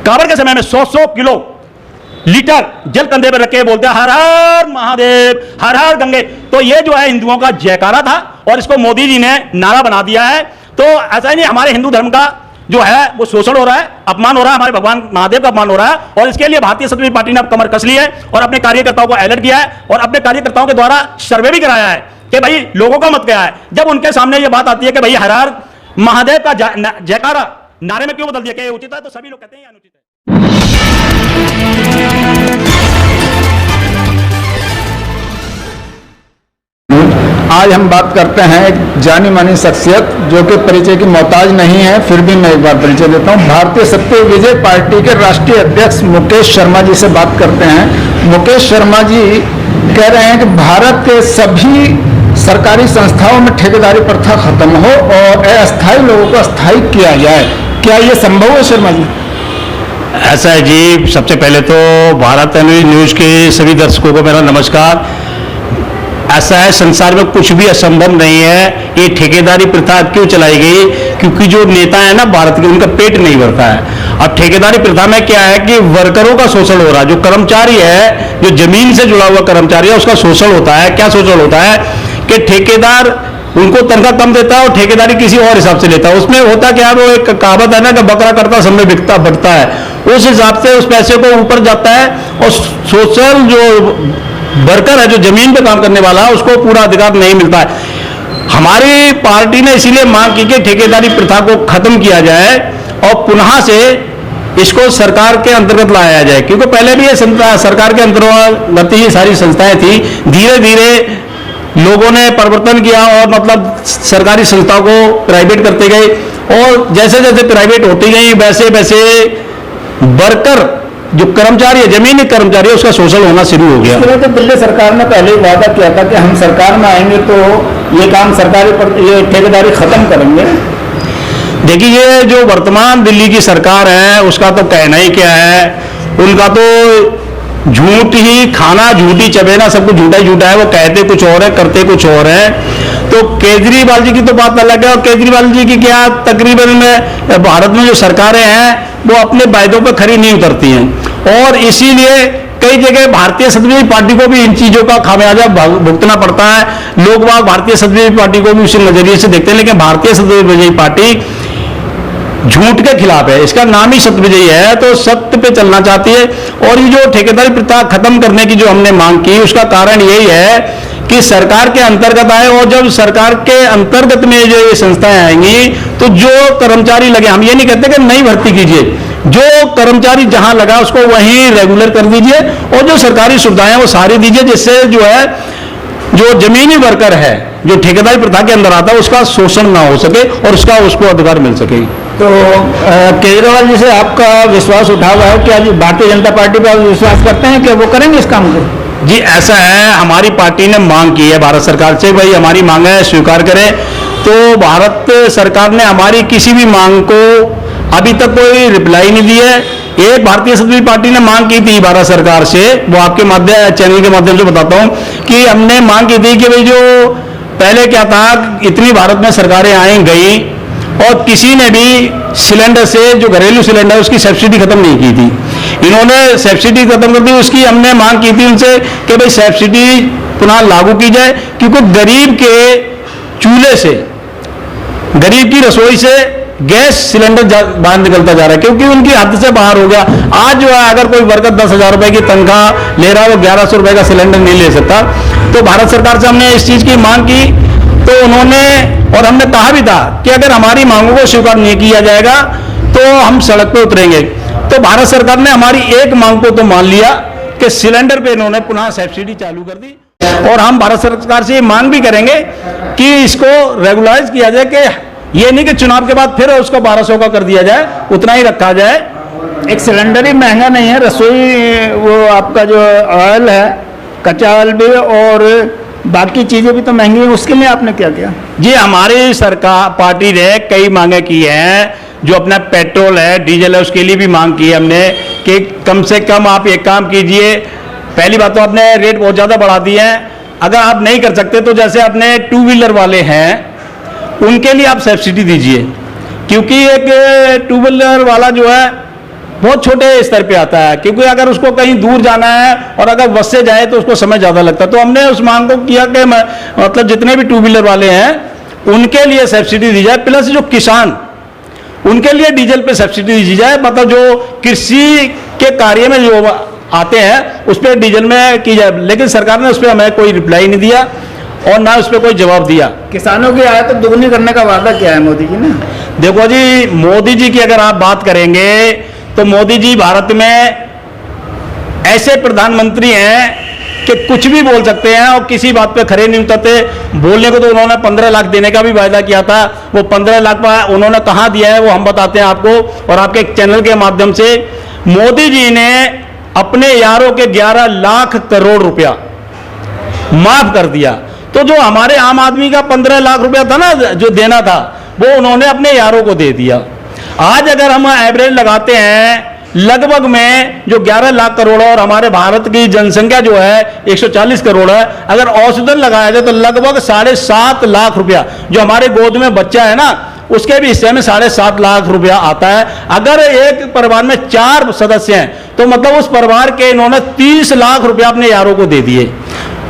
कांवड़ के समय में 100-100 किलो लीटर जल कंधे पर रखे बोलते हैं हर हर महादेव, हर हर गंगे। तो ये जो है हिंदुओं का जयकारा था और इसको मोदी जी ने नारा बना दिया है। तो ऐसा ही नहीं, हमारे हिंदू धर्म का जो है वो शोषण हो रहा है, अपमान हो रहा है, हमारे भगवान महादेव का अपमान हो रहा है। और इसके लिए भारतीय समाजवादी पार्टी ने अब कमर कस ली है और अपने कार्यकर्ताओं को अलर्ट किया है और अपने कार्यकर्ताओं के द्वारा सर्वे भी कराया है कि भाई लोगों का मत क्या है। जब उनके सामने ये बात आती है कि भाई हर हर महादेव का जयकारा नारे में क्यों बदल दिया, क्या ये उचित है? तो सभी लोग कहते हैं ये अनुचित है। आज हम बात करते हैं एक जानी मानी शख्सियत जो कि परिचय की मोहताज नहीं है, फिर भी मैं एक बार परिचय देता हूं। भारतीय सत्य विजय पार्टी के राष्ट्रीय अध्यक्ष मुकेश शर्मा जी से बात करते हैं। मुकेश शर्मा जी कह रहे हैं कि भारत के सभी सरकारी संस्थाओं में ठेकेदारी प्रथा खत्म हो और अस्थायी लोगों को स्थायी किया जाए। क्या ये संभव है शर्मा जी? ऐसा है जी, सबसे पहले तो भारत न्यूज के सभी दर्शकों को मेरा नमस्कार। ऐसा है, संसार में कुछ भी असंभव नहीं है। ये ठेकेदारी प्रथा क्यों चलाई गई? क्योंकि जो नेता है ना भारत के, उनका पेट नहीं भरता है। अब ठेकेदारी प्रथा में क्या है कि वर्करों का शोषण हो रहा है। जो कर्मचारी है, जो जमीन से जुड़ा हुआ कर्मचारी है, उसका शोषण होता है। क्या शोषण होता है कि ठेकेदार उनको तनख्वाह कम देता है और ठेकेदारी किसी और हिसाब से लेता है। उसमें होता क्या है, वो एक कहावत है ना कि बकरा करता समय बिकता बढ़ता है, उस हिसाब से उस पैसे को ऊपर जाता है। और सोशल जो वर्कर है, जो जमीन पे काम करने वाला है, उसको पूरा अधिकार नहीं मिलता है। हमारी पार्टी ने इसीलिए मांग की कि ठेकेदारी प्रथा को खत्म किया जाए और पुनः से इसको सरकार के अंतर्गत लाया जाए। क्योंकि पहले भी ये सरकार के अंतर्गत ही सारी संस्थाएं थी। धीरे धीरे लोगों ने परिवर्तन किया और मतलब सरकारी संस्थाओं को प्राइवेट करते गए और जैसे जैसे प्राइवेट होती गई वैसे वैसे वर्कर जो कर्मचारी है, जमीनी कर्मचारी है, उसका शोषण होना शुरू हो गया। तो दिल्ली सरकार ने पहले वादा किया था कि हम सरकार में आएंगे तो ये काम सरकारी ये ठेकेदारी खत्म करेंगे। देखिए, ये जो वर्तमान दिल्ली की सरकार है उसका तो कहना ही क्या है। उनका तो झूठ ही खाना, झूठी चबेना, सब कुछ झूठा ही झूठा है। वो कहते कुछ और है, करते कुछ और है। तो केजरीवाल जी की तो बात अलग है। और केजरीवाल जी की क्या, तकरीबन में भारत में जो सरकारें हैं वो अपने वायदों पर खरी नहीं उतरती हैं और इसीलिए कई जगह भारतीय समाजवादी पार्टी को भी इन चीजों का खामियाजा भुगतना पड़ता है। लोग बाग भारतीय समाजवादी पार्टी को भी उसी नजरिए से देखते हैं, लेकिन भारतीय समाजवादी पार्टी झूठ के खिलाफ है। इसका नाम ही सत्य विजयी है, तो सत्य पे चलना चाहती है। और ये जो ठेकेदारी प्रथा खत्म करने की जो हमने मांग की, उसका कारण यही है कि सरकार के अंतर्गत आए। और जब सरकार के अंतर्गत में जो ये संस्थाएं आएंगी तो जो कर्मचारी लगे, हम ये नहीं कहते कि नई भर्ती कीजिए, जो कर्मचारी जहां लगा उसको वहीं रेगुलर कर दीजिए और जो सरकारी सुविधाएं वो सारी दीजिए, जिससे जो है जो जमीनी वर्कर है, जो ठेकेदारी प्रथा के अंदर आता है, उसका शोषण ना हो सके और उसको अधिकार मिल सके। तो केजरीवाल जी से आपका विश्वास उठा हुआ है कि आज भारतीय जनता पार्टी पर विश्वास करते हैं कि वो करेंगे इस काम को? जी ऐसा है, हमारी पार्टी ने मांग की है भारत सरकार से, भाई हमारी मांग है स्वीकार करें। तो भारत सरकार ने हमारी किसी भी मांग को अभी तक कोई रिप्लाई नहीं दी है। एक भारतीय समाजवादी पार्टी ने मांग की थी भारत सरकार से, वो आपके चैनल के माध्यम से बताता हूं कि हमने मांग की थी कि भाई जो पहले क्या था, इतनी भारत में सरकारें आई गई और किसी ने भी सिलेंडर से, जो घरेलू सिलेंडर उसकी सब्सिडी खत्म नहीं की थी। इन्होंने सब्सिडी खत्म कर दी। उसकी हमने मांग की थी उनसे कि भाई सब्सिडी पुनः लागू की जाए, क्योंकि गरीब के चूल्हे से, गरीब की रसोई से गैस सिलेंडर बाहर निकलता जा रहा है, क्योंकि उनकी हद से बाहर हो गया। आज जो है अगर कोई वर्कर 10,000 रुपए की तनख्वाह ले रहा है, वो 1100 रुपए का सिलेंडर नहीं ले सकता। तो भारत सरकार से हमने इस चीज की मांग की, तो उन्होंने, और हमने कहा भी था कि अगर हमारी मांगों को स्वीकार नहीं किया जाएगा तो हम सड़क पे उतरेंगे। तो भारत सरकार ने हमारी एक मांग को तो मान लिया कि सिलेंडर पे इन्होंने पुनः सब्सिडी चालू कर दी। और हम भारत सरकार से ये मांग भी करेंगे कि इसको रेगुलराइज किया जाए, कि ये नहीं कि चुनाव के बाद फिर उसको 1200 का कर दिया जाए, उतना ही रखा जाए। एक सिलेंडर ही महंगा नहीं है, रसोई वो आपका जो ऑयल है, कच्चा ऑयल भी और बाकी चीजें भी तो महंगी हैं, उसके लिए आपने क्या किया? जी हमारी सरकार पार्टी ने कई मांगे की हैं। जो अपना पेट्रोल है, डीजल है, उसके लिए भी मांग की है हमने कि कम से कम आप एक काम कीजिए। पहली बात तो आपने रेट बहुत ज़्यादा बढ़ा दिए हैं। अगर आप नहीं कर सकते तो जैसे अपने 2 व्हीलर वाले हैं उनके लिए आप सब्सिडी दीजिए, क्योंकि एक 2 व्हीलर वाला जो है बहुत छोटे स्तर पे आता है, क्योंकि अगर उसको कहीं दूर जाना है और अगर बस से जाए तो उसको समय ज़्यादा लगता है। तो हमने उस मांग को किया कि मतलब जितने भी टू व्हीलर वाले हैं उनके लिए सब्सिडी दी जाए, प्लस जो किसान उनके लिए डीजल पे सब्सिडी दी जाए, मतलब जो कृषि के कार्य में जो आते हैं उस पर डीजल में की जाए। लेकिन सरकार ने उस पर हमें कोई रिप्लाई नहीं दिया और ना उस पर कोई जवाब दिया। किसानों की आय तो दुगनी करने का वादा किया है मोदी जी ने। देखो जी, मोदी जी की अगर आप बात करेंगे तो मोदी जी भारत में ऐसे प्रधानमंत्री हैं कि कुछ भी बोल सकते हैं और किसी बात पे खरे नहीं उतरते। बोलने को तो उन्होंने 15 लाख देने का भी वायदा किया था, वो 15 लाख उन्होंने कहाँ दिया है वो हम बताते हैं आपको, और आपके एक चैनल के माध्यम से। मोदी जी ने अपने यारों के 11 लाख करोड़ रुपया माफ कर दिया। तो जो हमारे आम आदमी का 15 लाख रुपया था ना जो देना था, वो उन्होंने अपने यारों को दे दिया। आज अगर हम एवरेज लगाते हैं लगभग में जो 11 लाख करोड़ और हमारे भारत की जनसंख्या जो है 140 करोड़ है, अगर औसतन लगाया जाए तो लगभग 7.5 लाख रुपया जो हमारे गोद में बच्चा है ना उसके भी हिस्से में 7.5 लाख रुपया आता है। अगर एक परिवार में 4 सदस्य हैं तो मतलब उस परिवार के इन्होंने 30 लाख रुपया अपने यारों को दे दिए।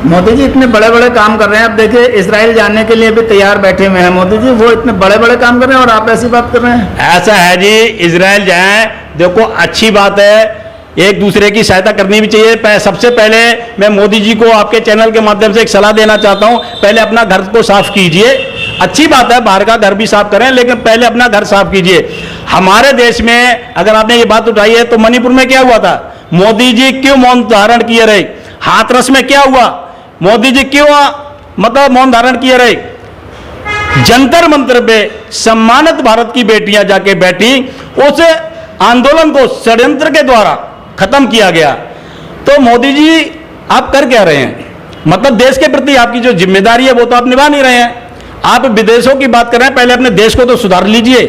मोदी जी इतने बड़े बड़े काम कर रहे हैं। अब देखिए इजराइल जाने के लिए भी तैयार बैठे हुए हैं मोदी जी, वो इतने बड़े बड़े काम कर रहे हैं और आप ऐसी बात कर रहे हैं। ऐसा है जी, इजराइल जाए देखो अच्छी बात है, एक दूसरे की सहायता करनी भी चाहिए। सबसे पहले मैं मोदी जी को आपके चैनल के माध्यम से एक सलाह देना चाहता हूं, पहले अपना घर को साफ कीजिए। अच्छी बात है बाहर का घर भी साफ करें, लेकिन पहले अपना घर साफ कीजिए। हमारे देश में अगर आपने ये बात उठाई है तो मणिपुर में क्या हुआ था, मोदी जी क्यों मौन धारण किए रहे? हाथरस में क्या हुआ, मोदी जी क्यों मतलब मौन धारण किए रहे? जंतर मंतर पे सम्मानित भारत की बेटियां जाके बैठी, उस आंदोलन को षड्यंत्र के द्वारा खत्म किया गया। तो मोदी जी आप कर क्या रहे हैं? मतलब देश के प्रति आपकी जो जिम्मेदारी है वो तो आप निभा नहीं रहे हैं। आप विदेशों की बात कर रहे हैं, पहले अपने देश को तो सुधार लीजिए।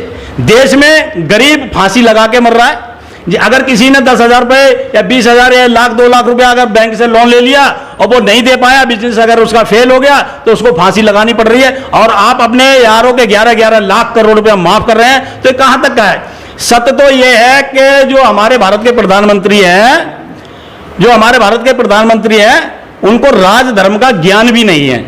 देश में गरीब फांसी लगा के मर रहा है। अगर किसी ने 10,000 रुपए या 20,000 या लाख 2 लाख रुपया अगर बैंक से लोन ले लिया और वो नहीं दे पाया, बिजनेस अगर उसका फेल हो गया तो उसको फांसी लगानी पड़ रही है, और आप अपने यारों के 11-11 लाख करोड़ रुपया माफ कर रहे हैं। तो कहां तक का है? सत्य तो यह है कि जो हमारे भारत के प्रधानमंत्री हैं, उनको राजधर्म का ज्ञान भी नहीं है।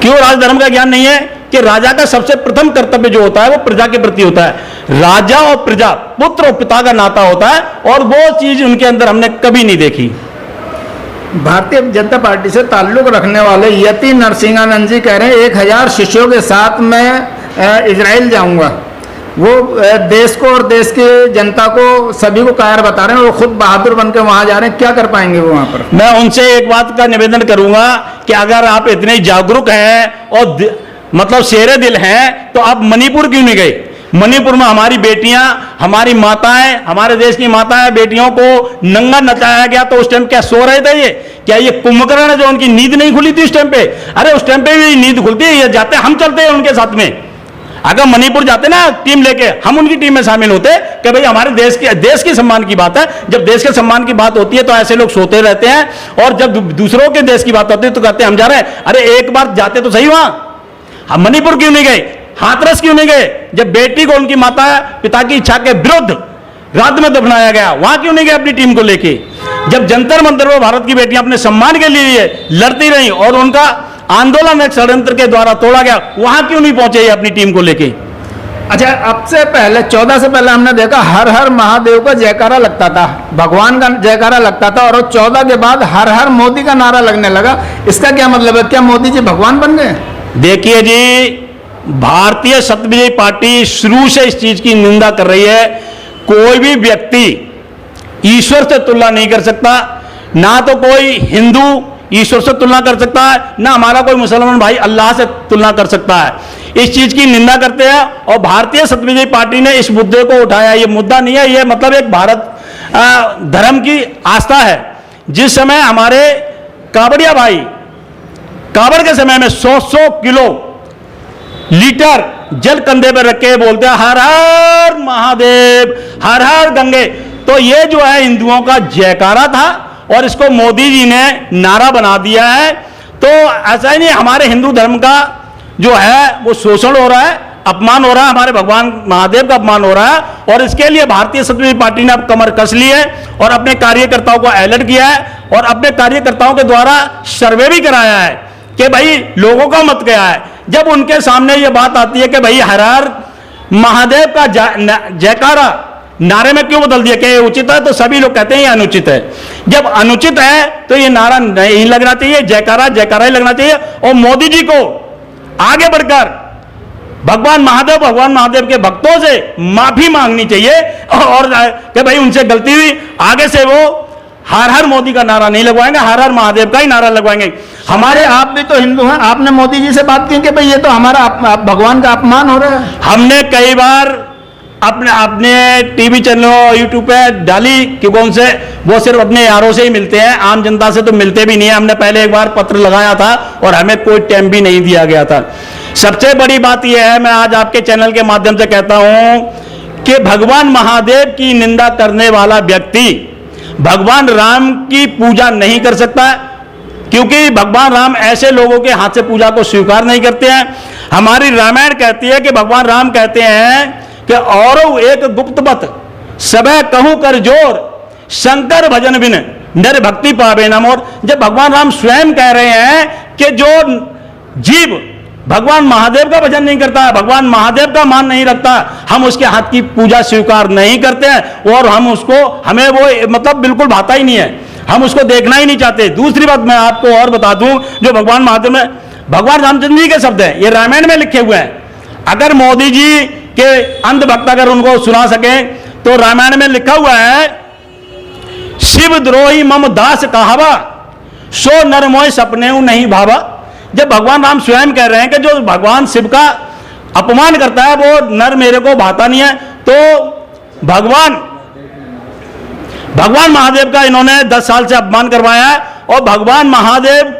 क्यों राजधर्म का ज्ञान नहीं है? कि राजा का सबसे प्रथम कर्तव्य जो होता है वो प्रजा के प्रति होता है। राजा और प्रजा, पुत्र और पिता का नाता होता है, और वो चीज उनके अंदर हमने कभी नहीं देखी। भारतीय जनता पार्टी से ताल्लुक रखने वाले यति नरसिंहानंद जी कह रहे हैं 1000 शिष्यों के साथ मैं इजराइल जाऊंगा। वो देश को और देश की जनता को सभी को कायर बता रहे हैं, वो खुद बहादुर बनकर वहां जा रहे हैं। क्या कर पाएंगे वो वहां पर? मैं उनसे एक बात का निवेदन करूंगा कि अगर आप इतने जागरूक हैं और मतलब शेरे दिल हैं तो आप मणिपुर क्यों नहीं गए? मणिपुर में हमारी बेटियां, हमारी माताएं, हमारे देश की माताएं बेटियों को नंगा नचाया गया, तो उस टाइम क्या सो रहे थे ये? क्या ये कुंभकर्ण है जो उनकी नींद नहीं खुली थी उस टाइम पे? अरे उस टाइम पे भी नींद खुलती है, ये जाते हम चलते हैं उनके साथ में। अगर मणिपुर जाते ना टीम लेके, हम उनकी टीम में शामिल होते कि भाई हमारे देश के सम्मान की बात है। जब देश के सम्मान की बात होती है तो ऐसे लोग सोते रहते हैं, और जब दूसरों के देश की बात होती है तो कहते हैं हम जा रहे हैं। अरे एक बार जाते तो सही वहां। हम मणिपुर क्यों नहीं गए? हाथरस क्यों नहीं गए? जब बेटी को उनकी माता पिता की इच्छा के विरुद्ध रात में दफनाया गया, वहां क्यों नहीं गए अपनी टीम को लेके? जब जंतर मंतर में भारत की बेटियां अपने सम्मान के लिए लड़ती रही और उनका आंदोलन एक षड्यंत्र के द्वारा तोड़ा गया, वहां क्यों नहीं पहुंचे ये अपनी टीम को लेके? अच्छा, अब से पहले 14 से पहले हमने देखा हर हर महादेव का जयकारा लगता था, भगवान का जयकारा लगता था, और 14 के बाद हर हर मोदी का नारा लगने लगा। इसका क्या मतलब है? क्या मोदी जी भगवान बन गए? देखिए जी, भारतीय सत्यविजय पार्टी शुरू से इस चीज की निंदा कर रही है। कोई भी व्यक्ति ईश्वर से तुलना नहीं कर सकता, ना तो कोई हिंदू ईश्वर से तुलना कर सकता है, ना हमारा कोई मुसलमान भाई अल्लाह से तुलना कर सकता है। इस चीज की निंदा करते हैं, और भारतीय सत्यविजय पार्टी ने इस मुद्दे को उठाया। ये मुद्दा नहीं है, ये मतलब एक भारत धर्म की आस्था है। जिस समय हमारे कावड़िया भाई कावड़ के समय में 100 किलो लीटर जल कंधे पर रख के बोलते हैं हर हर महादेव, हर हर गंगे। तो ये जो है हिंदुओं का जयकारा था, और इसको मोदी जी ने नारा बना दिया है। तो ऐसा ही नहीं, हमारे हिंदू धर्म का जो है वो शोषण हो रहा है। अपमान हो रहा है, हमारे भगवान महादेव का अपमान हो रहा है। और इसके लिए भारतीय समाजवादी पार्टी ने अब कमर कस ली है और अपने कार्यकर्ताओं को अलर्ट किया है और अपने कार्यकर्ताओं के द्वारा सर्वे भी कराया है कि भाई लोगों का मत क्या है। जब उनके सामने ये बात आती है कि भाई हर हर महादेव का जयकारा नारे में क्यों बदल दिया, क्या ये उचित है? तो सभी लोग कहते हैं ये अनुचित है। जब अनुचित है तो ये नारा नहीं लगना चाहिए, जयकारा जयकारा ही लगना चाहिए। और मोदी जी को आगे बढ़कर भगवान महादेव के भक्तों से माफी मांगनी चाहिए और कि भाई उनसे गलती हुई, आगे से वो हर हर मोदी का नारा नहीं लगवाएंगे, हर हर महादेव का ही नारा लगवाएंगे। हमारे आप भी तो हिंदू हैं, आपने मोदी जी से बात की कि भाई ये तो हमारा भगवान का अपमान हो रहा है। हमने कई बार अपने टीवी चैनलों यूट्यूब पे डाली क्योंकि उनसे वो सिर्फ अपने यारों से ही मिलते हैं, आम जनता से तो मिलते भी नहीं है। हमने पहले एक बार पत्र लगाया था और हमें कोई टाइम भी नहीं दिया गया था। सबसे बड़ी बात यह है, मैं आज आपके चैनल के माध्यम से कहता हूं कि भगवान महादेव की निंदा करने वाला व्यक्ति भगवान राम की पूजा नहीं कर सकता, क्योंकि भगवान राम ऐसे लोगों के हाथ से पूजा को स्वीकार नहीं करते हैं। हमारी रामायण कहती है कि भगवान राम कहते हैं कि और एक गुप्तबत सबे कहूं कर जोर शंकर भजन बिन नर भक्ति पावे न मोर। जब भगवान राम स्वयं कह रहे हैं कि जो जीव भगवान महादेव का भजन नहीं करता है, भगवान महादेव का मान नहीं रखता, हम उसके हाथ की पूजा स्वीकार नहीं करते हैं और हमें वो मतलब बिल्कुल भाता ही नहीं है, हम उसको देखना ही नहीं चाहते। दूसरी बात मैं आपको और बता दूं, जो भगवान महादेव में भगवान रामचंद्र जी के शब्द हैं, ये रामायण में लिखे हुए हैं। अगर मोदी जी के अंधभक्त अगर उनको सुना सके तो रामायण में लिखा हुआ है, शिव द्रोही मम दास कहावा सो नर मोय सपने नहीं भावा। जब भगवान राम स्वयं कह रहे हैं कि जो भगवान शिव का अपमान करता है वो नर मेरे को भाता नहीं है, तो भगवान महादेव का इन्होंने 10 साल से अपमान करवाया है। और भगवान महादेव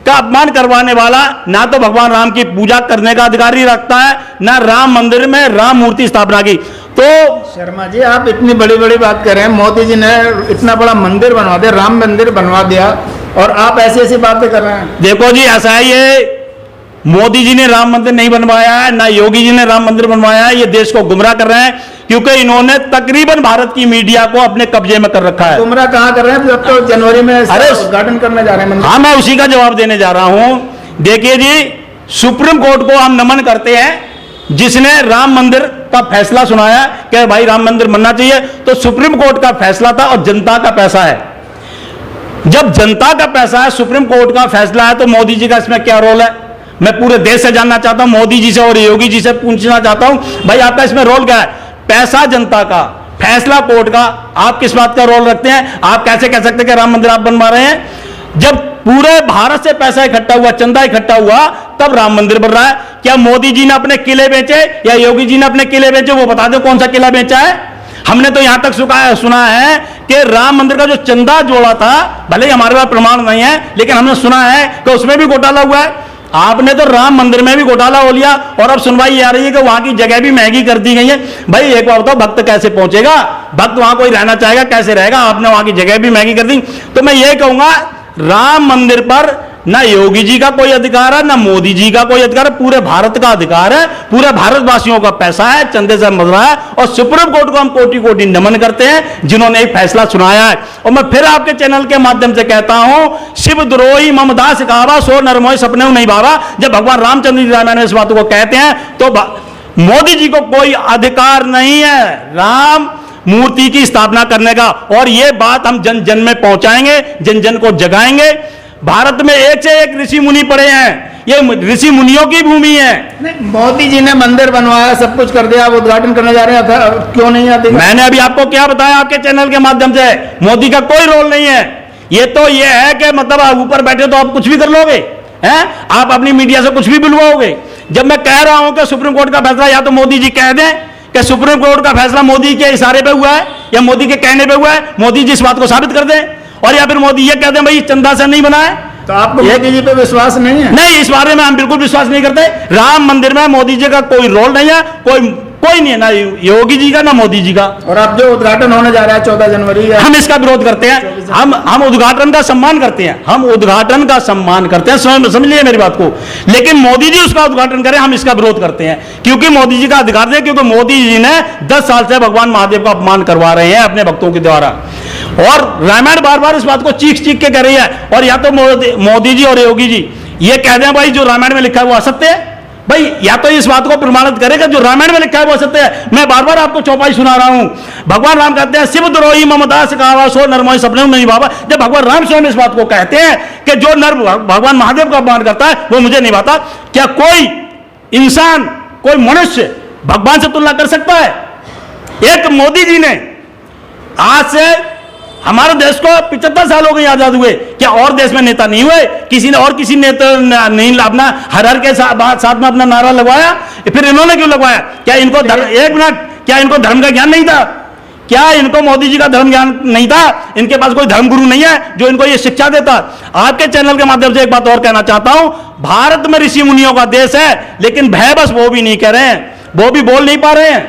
का अपमान करवाने वाला ना तो भगवान राम की पूजा करने का अधिकार ही रखता है, ना राम मंदिर में राम मूर्ति स्थापना की। तो शर्मा जी, आप इतनी बड़ी बड़ी बात कर रहे हैं, मोदी जी ने इतना बड़ा मंदिर बनवा दिया, राम मंदिर बनवा दिया, और आप ऐसी ऐसी बातें कर रहे हैं। देखो जी, ऐसा है, ये मोदी जी ने राम मंदिर नहीं बनवाया है, ना योगी जी ने राम मंदिर बनवाया है। ये देश को गुमराह कर रहे हैं क्योंकि इन्होंने तकरीबन भारत की मीडिया को अपने कब्जे में कर रखा है। गुमराह कहां कर रहे हैं? जब तो जनवरी में उद्घाटन करने जा रहे हैं मंदिर। हाँ, मैं उसी का जवाब देने जा रहा हूं। देखिए जी, सुप्रीम कोर्ट को हम नमन करते हैं जिसने राम मंदिर का फैसला सुनाया कि भाई राम मंदिर बनना चाहिए। तो सुप्रीम कोर्ट का फैसला था और जनता का पैसा है। जब जनता का पैसा है, सुप्रीम कोर्ट का फैसला है, तो मोदी जी का इसमें क्या रोल है? मैं पूरे देश से जानना चाहता हूं, मोदी जी से और योगी जी से पूछना चाहता हूं, भाई आपका इसमें रोल क्या है? पैसा जनता का, फैसला कोर्ट का, आप किस बात का रोल रखते हैं? आप कैसे कह सकते हैं कि राम मंदिर आप बनवा रहे हैं? जब पूरे भारत से पैसा इकट्ठा हुआ, चंदा इकट्ठा हुआ, तब राम मंदिर बन रहा है। क्या मोदी जी ने अपने किले बेचे या योगी जी ने अपने किले बेचे? वो बता दो कौन सा किला बेचा है। हमने तो यहां तक सुना है कि राम मंदिर का जो चंदा जोड़ा था, भले ही हमारे पास प्रमाण नहीं है, लेकिन हमने सुना है कि उसमें भी घोटाला हुआ है। आपने तो राम मंदिर में भी घोटाला हो लिया और अब सुनवाई आ रही है कि वहां की जगह भी महंगी कर दी गई है। भाई एक बार बताओ, भक्त कैसे पहुंचेगा? भक्त वहां कोई रहना चाहेगा, कैसे रहेगा? आपने वहां की जगह भी महंगी कर दी। तो मैं ये कहूंगा, राम मंदिर पर ना योगी जी का कोई अधिकार है, ना मोदी जी का कोई अधिकार है, पूरे भारत का अधिकार है, पूरे भारतवासियों का पैसा है, चंदे से मज रहा है। और सुप्रीम कोर्ट को हम कोटि कोटि नमन करते हैं जिन्होंने एक फैसला सुनाया है। और मैं फिर आपके चैनल के माध्यम से कहता हूं, शिव द्रोही ममदास कहावा सो नरमोय सपने नहीं भावा। जब भगवान रामचंद्र जी रामायण में इस बात को कहते हैं तो मोदी जी को कोई अधिकार नहीं है राम मूर्ति की स्थापना करने का। और यह बात हम जन जन में पहुंचाएंगे, जन जन को जगाएंगे। भारत में एक से एक ऋषि मुनि पड़े हैं, ये ऋषि मुनियों की भूमि है। मोदी जी ने मंदिर बनवाया, सब कुछ कर दिया, आप उद्घाटन करने जा रहे हैं, क्यों नहीं आते? मैंने अभी आपको क्या बताया आपके चैनल के माध्यम से, मोदी का कोई रोल नहीं है। ये तो ये है कि मतलब आप ऊपर बैठे तो आप कुछ भी कर लोगे, हैं? आप अपनी मीडिया से कुछ भी बुलवाओगे। जब मैं कह रहा हूं कि सुप्रीम कोर्ट का फैसला या तो मोदी जी कह दें कि सुप्रीम कोर्ट का फैसला मोदी के इशारे पे हुआ है या मोदी के कहने पे हुआ है, मोदी जी इस बात को साबित कर दें। और या फिर मोदी ये कहते हैं भाई चंदा से नहीं बना है, तो आपको मोदी जी पे विश्वास नहीं है? नहीं, इस बारे में हम बिल्कुल विश्वास नहीं करते। राम मंदिर में मोदी जी का कोई रोल नहीं है, कोई नहीं है, ना योगी जी का ना मोदी जी का। और अब जो उद्घाटन होने जा रहा है 14 जनवरी का, हम इसका विरोध करते हैं। हम उद्घाटन का सम्मान करते हैं, हम उद्घाटन का सम्मान करते हैं, समझ लिए मेरी बात को। लेकिन मोदी जी उसका उद्घाटन करें, हम इसका विरोध करते हैं, क्योंकि मोदी जी का अधिकार है, क्योंकि मोदी जी ने 10 साल से भगवान महादेव का अपमान करवा रहे हैं अपने भक्तों के द्वारा। और रामायण बार बार इस बात को चीख चीख के कह रही है। और या तो मोदी जी और योगी जी ये कह दें भाई जो रामायण में लिखा है वो असत्य है, भाई या तो इस बात को प्रमाणित करेगा जो रामायण में लिखा है वो असत्य है। मैं बार बार आपको चौपाई सुना रहा हूं। भगवान राम कहते हैं शिव द्रोही ममदास कहावा सो नरमोही सपने नहीं बाबा। जब भगवान राम स्वयं इस बात को कहते हैं कि जो नर भगवान महादेव का अपमान करता है वो मुझे नहीं भाता, क्या कोई इंसान, कोई मनुष्य भगवान से तुलना कर सकता है? एक मोदी जी ने आज से हमारे देश को 75 साल हो गए आजाद हुए, क्या और देश में नेता नहीं हुए? किसी ने और किसी नेता नहीं अपना हर के साथ में अपना नारा लगवाया? फिर इन्होंने क्यों लगवाया? क्या इनको एक मिनट, क्या इनको धर्म का ज्ञान नहीं था? क्या इनको मोदी जी का धर्म ज्ञान नहीं था? इनके पास कोई धर्म गुरु नहीं है जो इनको ये शिक्षा देता? आपके चैनल के माध्यम से एक बात और कहना चाहता हूं, भारत में ऋषि मुनियों का देश है, लेकिन भय बस वो भी नहीं कह रहे हैं, वो भी बोल नहीं पा रहे हैं,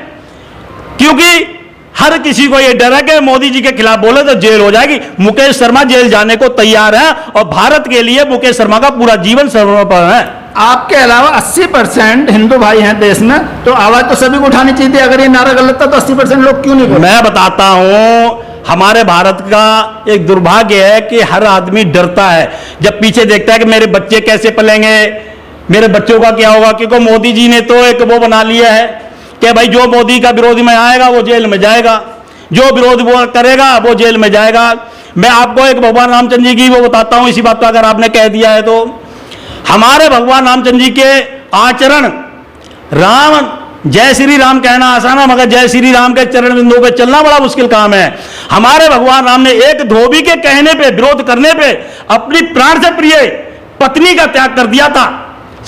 क्योंकि हर किसी को यह डर है कि मोदी जी के खिलाफ बोले तो जेल हो जाएगी। मुकेश शर्मा जेल जाने को तैयार है और भारत के लिए मुकेश शर्मा का पूरा जीवन समर्पण है। आपके अलावा 80% हिंदू भाई हैं देश में, तो आवाज तो सभी को उठानी चाहिए थी। अगर ये नारा गलत था तो 80% लोग क्यों नहीं बोले? मैं बताता हूं, हमारे भारत का एक दुर्भाग्य है कि हर आदमी डरता है जब पीछे देखता है कि मेरे बच्चे कैसे पलेंगे, मेरे बच्चों का क्या होगा, क्योंकि मोदी जी ने तो एक वो बना लिया है कि भाई जो मोदी का विरोध में आएगा वो जेल में जाएगा, जो विरोध वो करेगा वो जेल में जाएगा। मैं आपको एक भगवान रामचंद्र जी की वो बताता हूं, इसी बात का अगर आपने कह दिया है तो। हमारे भगवान रामचंद्र जी के आचरण, राम जय श्री राम कहना आसान है, मगर जय श्री राम के चरण बिंदु पे चलना बड़ा मुश्किल काम है। हमारे भगवान राम ने एक धोबी के कहने पे, विरोध करने पे अपनी प्राण से प्रिय पत्नी का त्याग कर दिया था,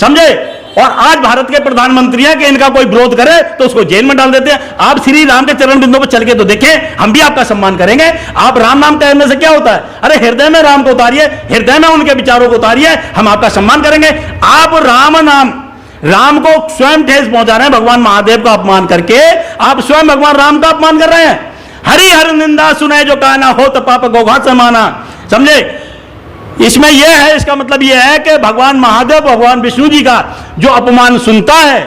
समझे? और आज भारत के प्रधानमंत्री हैं कि इनका कोई विरोध करे तो उसको जेल में डाल देते हैं। आप श्री राम के चरण बिंदु पर चल के तो देखें, हम भी आपका सम्मान करेंगे। आप राम नाम कहने से क्या होता है? अरे हृदय में राम को उतारिए, हृदय में उनके विचारों को उतारिए, हम आपका सम्मान करेंगे। आप राम नाम, राम को स्वयं ठेस पहुंचा रहे हैं भगवान महादेव का अपमान करके, आप स्वयं भगवान राम का अपमान कर रहे हैं। हरि हर निंदा सुने जो कहना हो तो पाप गोघात से माना, समझे? इसमें यह है, इसका मतलब यह है कि भगवान महादेव, भगवान विष्णु जी का जो अपमान सुनता है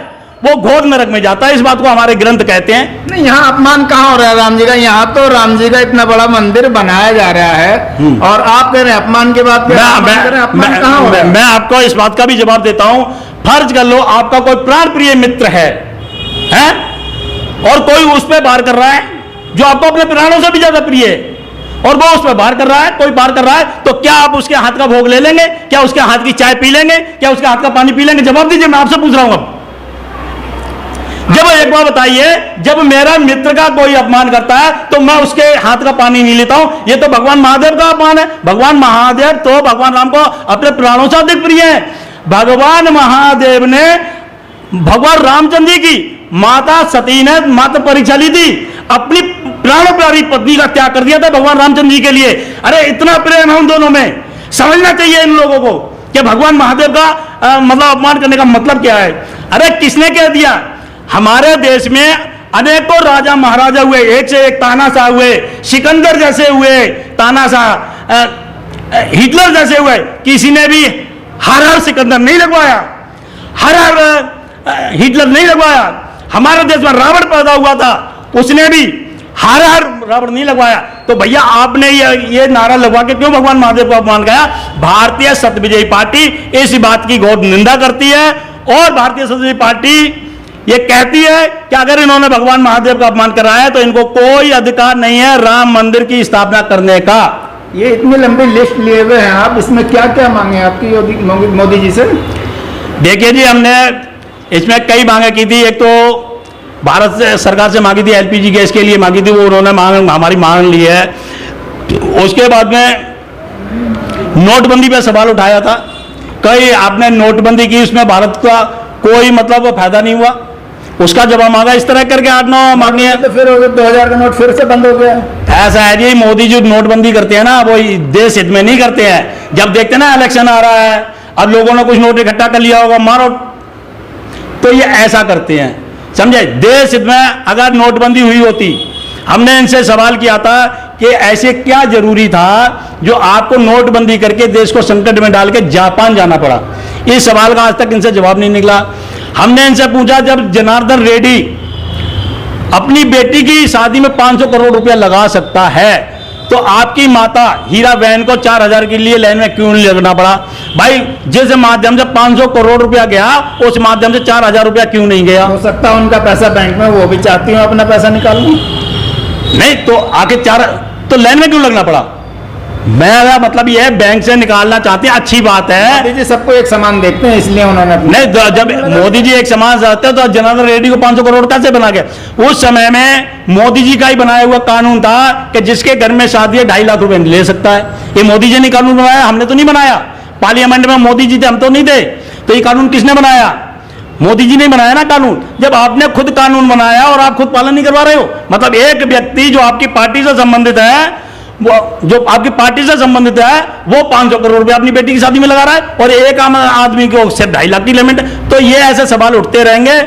वो घोर नरक में जाता है। इस बात को हमारे ग्रंथ कहते हैं। नहीं, यहाँ अपमान कहाँ हो रहा है राम जी का? यहाँ तो राम जी का इतना बड़ा मंदिर बनाया जा रहा है और आप कह रहे हैं अपमान की बात। मैं आपको इस बात का भी जवाब देता हूं। फर्ज कर लो आपका कोई प्राण प्रिय मित्र है और कोई उस पर वार कर रहा है जो आपको अपने प्राणों से भी ज्यादा प्रिय है, और वो उस पर वार कर रहा है, कोई वार कर रहा है, तो क्या आप उसके हाथ का भोग ले लेंगे? क्या उसके हाथ की चाय पी लेंगे? क्या उसके हाथ का पानी पी लेंगे? जवाब दीजिए, मैं आपसे पूछ रहा हूं। अब जब एक बार बताइए, जब मेरा मित्र का कोई अपमान करता है तो मैं उसके हाथ का पानी नहीं लेता हूं, ये तो भगवान महादेव का अपमान है। भगवान महादेव तो भगवान राम को अपने प्राणों से अधिक प्रिय है। भगवान महादेव ने भगवान रामचंद्र जी की माता सती ने माता परीक्षा ली थी, अपनी प्राण प्यारी पत्नी का त्याग कर दिया था भगवान रामचंद्र जी के लिए। अरे इतना प्रेम है उन दोनों में, समझना चाहिए इन लोगों को कि भगवान महादेव का मतलब अपमान करने का मतलब क्या है। अरे किसने कह दिया? हमारे देश में अनेकों राजा महाराजा हुए, एक से एक तानाशाह हुए, सिकंदर जैसे हुए तानाशाह, हिटलर जैसे हुए, किसी ने भी हर हर सिकंदर नहीं लगवाया, हर हर हिटलर नहीं लगवाया। हमारे देश में रावण पैदा हुआ था, उसने भी हर हर रावण नहीं लगवाया। तो भैया आपने ये नारा लगवा के क्यों भगवान महादेव को अपमान किया? भारतीय सत्य विजयी पार्टी इस बात की घोर निंदा करती है और भारतीय सत्य विजयी पार्टी ये कहती है कि अगर इन्होंने भगवान महादेव का अपमान कराया है तो इनको कोई अधिकार नहीं है राम मंदिर की स्थापना करने का। ये इतनी लंबी लिस्ट लिए हुए हैं आप, इसमें क्या क्या मांगे आपकी मोदी जी से? देखिए जी, हमने इसमें कई मांगे की थी। एक तो भारत से सरकार से मांगी थी, एलपीजी गैस के लिए मांगी थी, वो उन्होंने हमारी मांग ली है। उसके बाद में नोटबंदी पे सवाल उठाया था, कई आपने नोटबंदी की, उसमें भारत का कोई मतलब फायदा नहीं हुआ, उसका जवाब मांगा। इस तरह करके 8-9 मांगे हैं। तो फिर 2000 का नोट फिर से बंद हो गया। ऐसा है जी, मोदी जो नोटबंदी करते हैं ना वो देश हित में नहीं करते हैं। जब देखते हैं ना इलेक्शन आ रहा है, अब लोगों ने कुछ नोट इकट्ठा कर लिया होगा, मारो, तो ये ऐसा करते हैं। समझे। देश में अगर नोटबंदी हुई होती, हमने इनसे सवाल किया था कि ऐसे क्या जरूरी था जो आपको नोटबंदी करके देश को संकट में डाल के जापान जाना पड़ा। इस सवाल का आज तक इनसे जवाब नहीं निकला। हमने इनसे पूछा, जब जनार्दन रेड्डी अपनी बेटी की शादी में 500 करोड़ रुपया लगा सकता है, तो आपकी माता हीरा बहन को 4000 के लिए लाइन में क्यों नहीं लगना पड़ा? भाई जिस माध्यम से 500 करोड़ रुपया गया, उस माध्यम से 4000 रुपया क्यों नहीं गया? हो सकता है उनका पैसा बैंक में, वो भी चाहती हूँ अपना पैसा निकालूं। नहीं तो आगे तो लाइन में क्यों लगना पड़ा? मेरा मतलब यह है, बैंक से निकालना चाहते हैं, अच्छी बात है। मोदी जी सबको एक समान देखते हैं, इसलिए उन्होंने नहीं, जब मोदी जी एक समान चाहते हैं तो जनार्दन रेड्डी को 500 करोड़ कैसे बना गया? उस समय में मोदी जी का ही बनाया हुआ कानून था कि जिसके घर में शादी है 2.5 लाख रुपए ले सकता है। ये मोदी जी ने कानून बनाया, हमने तो नहीं बनाया। पार्लियामेंट में मोदी जी थे, हम तो नहीं थे। तो ये कानून किसने बनाया? मोदी जी ने बनाया ना कानून। जब आपने खुद कानून बनाया और आप खुद पालन नहीं करवा रहे हो, मतलब एक व्यक्ति जो आपकी पार्टी से संबंधित है, वो जो आपकी पार्टी से संबंधित है, वो 500 करोड़ रुपया अपनी बेटी की शादी में लगा रहा है, और एक आम आदमी को सिर्फ 2.5 लाख की लिमिट। तो ये ऐसे सवाल उठते रहेंगे,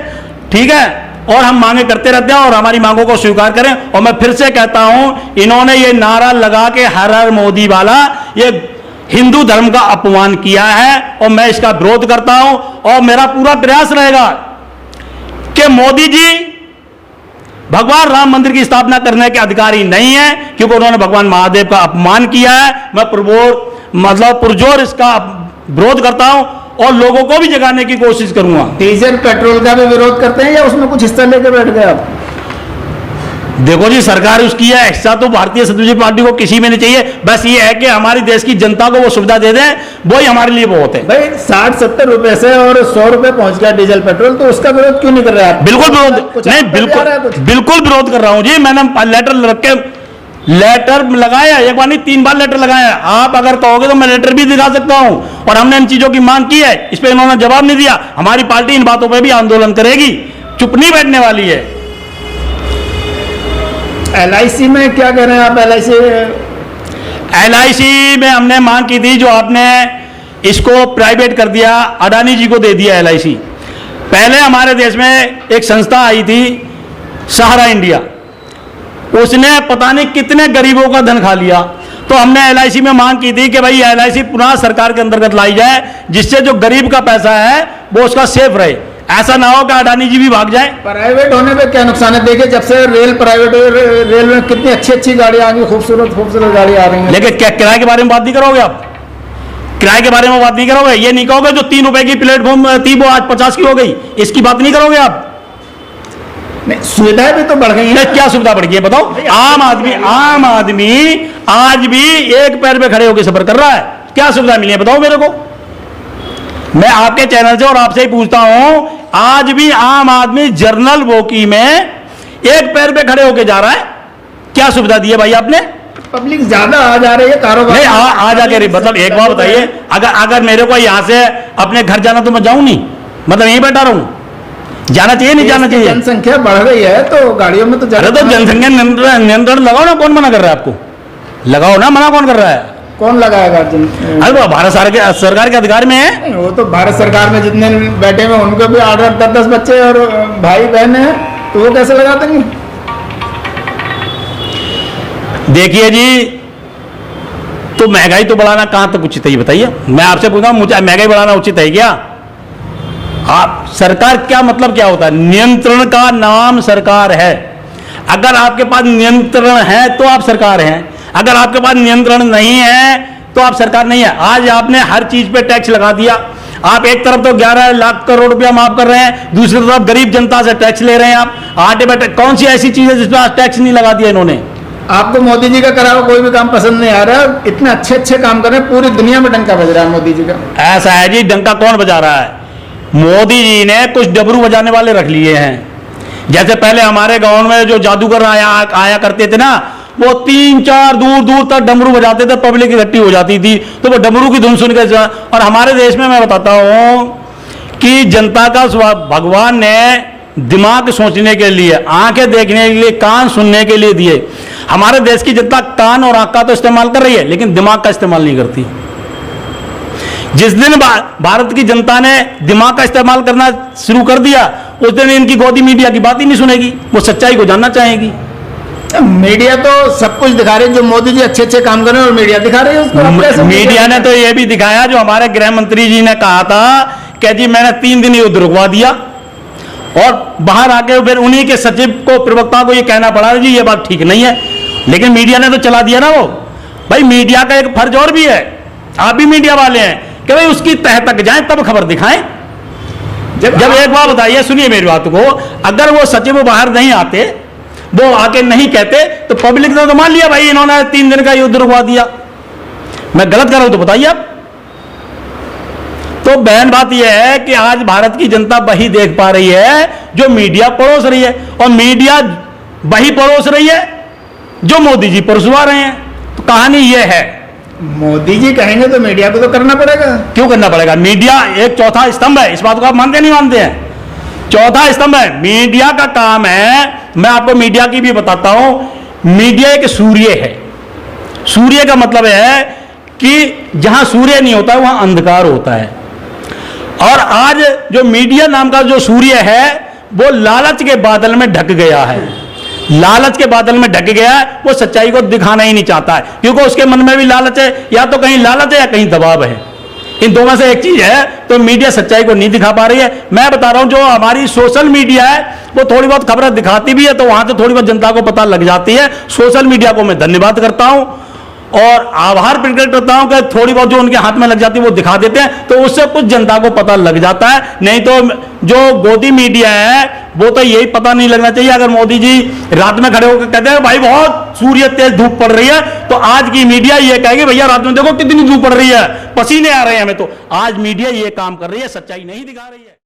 ठीक है, और हम मांगे करते रहते हैं और हमारी मांगों को स्वीकार करें। और मैं फिर से कहता हूं, इन्होंने ये नारा लगा के हर हर मोदी वाला ये हिंदू धर्म का अपमान किया है, और मैं इसका विरोध करता हूं। और मेरा पूरा प्रयास रहेगा कि मोदी जी भगवान राम मंदिर की स्थापना करने के अधिकारी नहीं है, क्योंकि उन्होंने भगवान महादेव का अपमान किया है। मैं पुरजोर इसका विरोध करता हूं और लोगों को भी जगाने की कोशिश करूंगा। डीजल पेट्रोल का भी विरोध करते हैं या उसमें कुछ हिस्सा लेकर बैठ गए आप? देखो जी, सरकार उसकी है, ऐसा तो भारतीय जनता पार्टी को किसी में नहीं चाहिए। बस ये है कि हमारी देश की जनता को वो सुविधा दे दें, वो ही हमारे लिए बहुत है। भाई 60-70 रुपए से और 100 रुपए पहुंच गया डीजल पेट्रोल, तो उसका विरोध क्यों नहीं कर रहे आप? बिल्कुल विरोध नहीं, बिल्कुल विरोध कर रहा हूं जी। मैंने लेटर रख के लेटर लगाया, एक बार नहीं 3 बार लेटर लगाया। आप अगर कहोगे तो मैं लेटर भी दिखा सकता हूं। और हमने इन चीजों की मांग की है, इस पर इन्होंने जवाब नहीं दिया। हमारी पार्टी इन बातों पर भी आंदोलन करेगी, चुप नहीं बैठने वाली है। LIC में क्या कह रहे हैं आप? LIC में हमने मांग की थी, जो आपने इसको प्राइवेट कर दिया, अडानी जी को दे दिया LIC। पहले हमारे देश में एक संस्था आई थी, सहारा इंडिया, उसने पता नहीं कितने गरीबों का धन खा लिया। तो हमने LIC में मांग की थी कि भाई LIC पुनः सरकार के अंतर्गत लाई जाए, जिससे जो गरीब का पैसा है वो उसका सेफ रहे। ऐसा ना हो कि अडानी जी भी भाग जाए। प्राइवेट होने पे क्या नुकसान है? देखिए, जब से रेल प्राइवेट हुई, रेल में कितनी अच्छी गाड़ियां आ गई, खूबसूरत गाड़ी आ रही हैं। लेकिन क्या किराए के बारे में बात नहीं करोगे आप? किराए के बारे में बात नहीं करोगे? ये नहीं कहोगे जो 3 रुपए की प्लेटफॉर्म थी वो आज 50 की हो गई, इसकी बात नहीं करोगे आप? नहीं, सुविधाएं भी तो बढ़ गई हैं। क्या सुविधा बढ़ गई है बताओ? आम आदमी आज भी एक पैर पे खड़े होकर सफर कर रहा है। क्या सुविधा मिली है बताओ मेरे को? मैं आपके चैनल से और आपसे ही पूछता हूं, आज भी आम आदमी जर्नल बोगी में एक पैर पे खड़े होके जा रहा है। क्या सुविधा दी है भाई आपने? पब्लिक ज्यादा आ जा रही है, कारोबार नहीं आ जाके, मतलब एक बात बताइए, अगर मेरे को यहां से अपने घर जाना तो मैं जाऊं नहीं, मतलब यहीं बैठा रहूं? जाना चाहिए नहीं जाना चाहिए? जनसंख्या बढ़ रही है तो गाड़ियों में तो अरे तो जनसंख्या नियंत्रण लगाओ ना। कौन मना कर रहा है आपको? लगाओ ना, मना कौन कर रहा है? कौन लगाएगा? अरे वो भारत सरकार के अधिकार में है। वो तो भारत सरकार में जितने बैठे हुए उनको भी 8-10 बच्चे और भाई बहन हैं, तो वो कैसे लगा देंगे? देखिए जी, तो महंगाई तो बढ़ाना कहां तक उचित है ये बताइए? मैं आपसे पूछता हूं, मुझे महंगाई बढ़ाना उचित है क्या? आप सरकार क्या मतलब क्या होता है? नियंत्रण का नाम सरकार है। अगर आपके पास नियंत्रण है तो आप सरकार हैं, अगर आपके पास नियंत्रण नहीं है तो आप सरकार नहीं है। आज आपने हर चीज पे टैक्स लगा दिया। आप एक तरफ तो 11 लाख करोड़ रुपया माफ कर रहे हैं, दूसरी तरफ गरीब जनता से टैक्स ले रहे हैं। आप आटे पे कौन सी ऐसी चीज है जिस पर टैक्स नहीं लगा दिया इन्होंने? आपको मोदी जी का करा हुआ कोई भी काम पसंद नहीं आ रहा? इतने अच्छे काम कर रहे हैं, पूरी दुनिया में डंका बज रहा है मोदी जी का। ऐसा है जी, डंका कौन बजा रहा है? मोदी जी ने कुछ डबरू बजाने वाले रख लिए हैं। जैसे पहले हमारे गांव में जो जादूगर आया करते थे ना, वो 3-4 दूर तक डमरू बजाते थे, पब्लिक इकट्ठी हो जाती थी, तो वो डमरू की धुन सुन के। और हमारे देश में मैं बताता हूं कि जनता का भगवान ने दिमाग सोचने के लिए, आंखें देखने के लिए, कान सुनने के लिए दिए। हमारे देश की जनता कान और आंख का तो इस्तेमाल कर रही है, लेकिन दिमाग का इस्तेमाल नहीं करती। जिस दिन भारत की जनता ने दिमाग का इस्तेमाल करना शुरू कर दिया, उस दिन इनकी गोदी मीडिया की बात ही नहीं सुनेगी, वो सच्चाई को जानना चाहेगी। मीडिया तो सब कुछ दिखा रही है, जो मोदी जी अच्छे अच्छे काम कर रहे हैं और मीडिया दिखा रही है उसको। आप कैसे मीडिया ने तो ये भी दिखाया, जो हमारे गृह मंत्री जी ने कहा था कि जी मैंने 3 दिन युद्ध रुकवा दिया, और बाहर आके फिर उन्हीं के सचिव को, प्रवक्ता को ये कहना पड़ा जी ये बात ठीक नहीं है, लेकिन मीडिया ने तो चला दिया ना वो। भाई मीडिया का एक फर्ज और भी है, आप भी मीडिया वाले हैं, कि भाई उसकी तह तक जाएं तब खबर दिखाएं। जब एक बात बताइए, सुनिए मेरी बात को, अगर वो सचिव बाहर नहीं आते, वो आके नहीं कहते, तो पब्लिक ने तो मान लिया भाई इन्होंने 3 दिन का युद्ध रुकवा दिया। मैं गलत कर रहा हूं तो बताइए आप। तो बहन बात यह है कि आज भारत की जनता वही देख पा रही है जो मीडिया परोस रही है, और मीडिया वही परोस रही है जो मोदी जी परोसवा रहे हैं। तो कहानी यह है, मोदी जी कहेंगे तो मीडिया को तो करना पड़ेगा। क्यों करना पड़ेगा? मीडिया एक चौथा स्तंभ है, इस बात को आप मानते नहीं मानते हैं? चौथा स्तंभ है, मीडिया का काम है। मैं आपको मीडिया की भी बताता हूं, मीडिया एक सूर्य है। सूर्य का मतलब है कि जहां सूर्य नहीं होता वहां अंधकार होता है, और आज जो मीडिया नाम का जो सूर्य है वो लालच के बादल में ढक गया है। लालच के बादल में ढक गया है, वो सच्चाई को दिखाना ही नहीं चाहता है, क्योंकि उसके मन में भी लालच है, या तो कहीं लालच है या कहीं दबाव है, इन दोनों में से एक चीज है। तो मीडिया सच्चाई को नहीं दिखा पा रही है। मैं बता रहा हूं, जो हमारी सोशल मीडिया है वो थोड़ी बहुत खबरें दिखाती भी है, तो वहां से थोड़ी बहुत जनता को पता लग जाती है। सोशल मीडिया को मैं धन्यवाद करता हूं और आभार प्रकट करता हूं कि थोड़ी बहुत जो उनके हाथ में लग जाती है वो दिखा देते हैं, तो उससे कुछ जनता को पता लग जाता है। नहीं तो जो गोदी मीडिया है वो तो यही पता नहीं लगना चाहिए। अगर मोदी जी रात में खड़े होकर कहते हैं भाई बहुत सूर्य तेज धूप पड़ रही है, तो आज की मीडिया ये कहेगी भैया रात में देखो कितनी धूप पड़ रही है, पसीने आ रहे हैं हमें। तो आज मीडिया ये काम कर रही है, सच्चाई नहीं दिखा रही है।